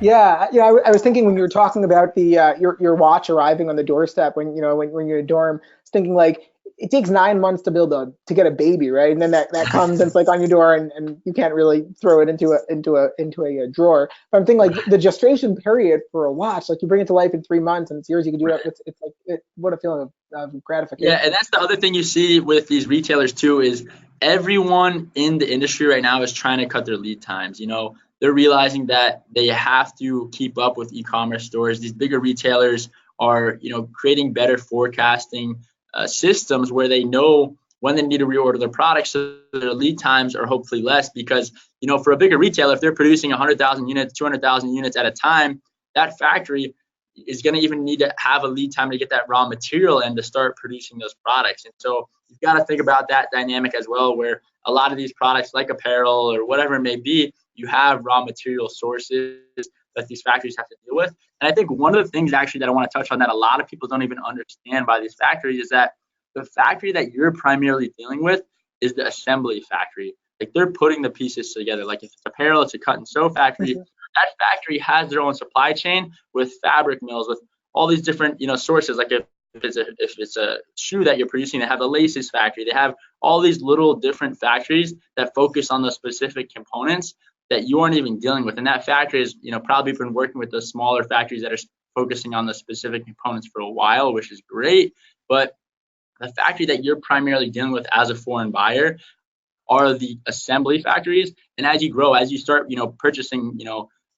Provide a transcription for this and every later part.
Yeah, I was thinking when you were talking about the your watch arriving on the doorstep when when you're in a dorm, I was thinking like it takes 9 months to to get a baby, right? And then that comes and it's like on your door, and you can't really throw it into a drawer. But I'm thinking like the gestation period for a watch, like you bring it to life in 3 months and it's yours. You can do it. It's like what a feeling of Yeah, and gratification. that's the other thing you see with these retailers too is everyone in the industry right now is trying to cut their lead times. They're realizing that they have to keep up with e-commerce stores. These bigger retailers are, creating better forecasting systems where they know when they need to reorder their products, so their lead times are hopefully less. Because, for a bigger retailer, if they're producing 100,000 units, 200,000 units at a time, that factory is going to even need to have a lead time to get that raw material and to start producing those products. And so you've got to think about that dynamic as well, where a lot of these products like apparel or whatever it may be, you have raw material sources that these factories have to deal with. And I think one of the things actually that I want to touch on that a lot of people don't even understand by these factories is that the factory that you're primarily dealing with is the assembly factory. Like they're putting the pieces together. Like if it's apparel, it's a cut and sew factory. That factory has their own supply chain with fabric mills, with all these different, sources. Like if it's a shoe that you're producing, they have the laces factory. They have all these little different factories that focus on the specific components that you aren't even dealing with. And that factory is, probably been working with the smaller factories that are focusing on the specific components for a while, which is great. But the factory that you're primarily dealing with as a foreign buyer are the assembly factories. And as you grow, as you start, purchasing,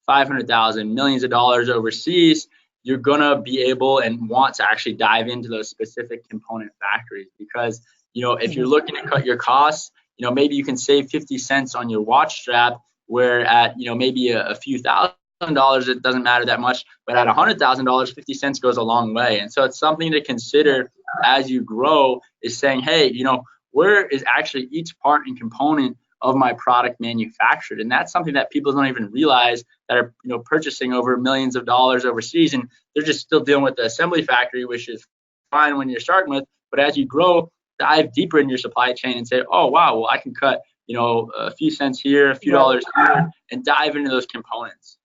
500,000, millions of dollars overseas, you're gonna be able and want to actually dive into those specific component factories. Because, if you're looking to cut your costs, maybe you can save 50 cents on your watch strap, where at, maybe a few $1,000, it doesn't matter that much, but at $100,000, 50 cents goes a long way. And so it's something to consider as you grow, is saying, hey, where is actually each part and component of my product manufactured? And that's something that people don't even realize, that are, purchasing over millions of dollars overseas, and they're just still dealing with the assembly factory, which is fine when you're starting with. But as you grow, dive deeper in your supply chain and say, oh wow, well I can cut, a few cents here, a few Right. dollars here, and dive into those components.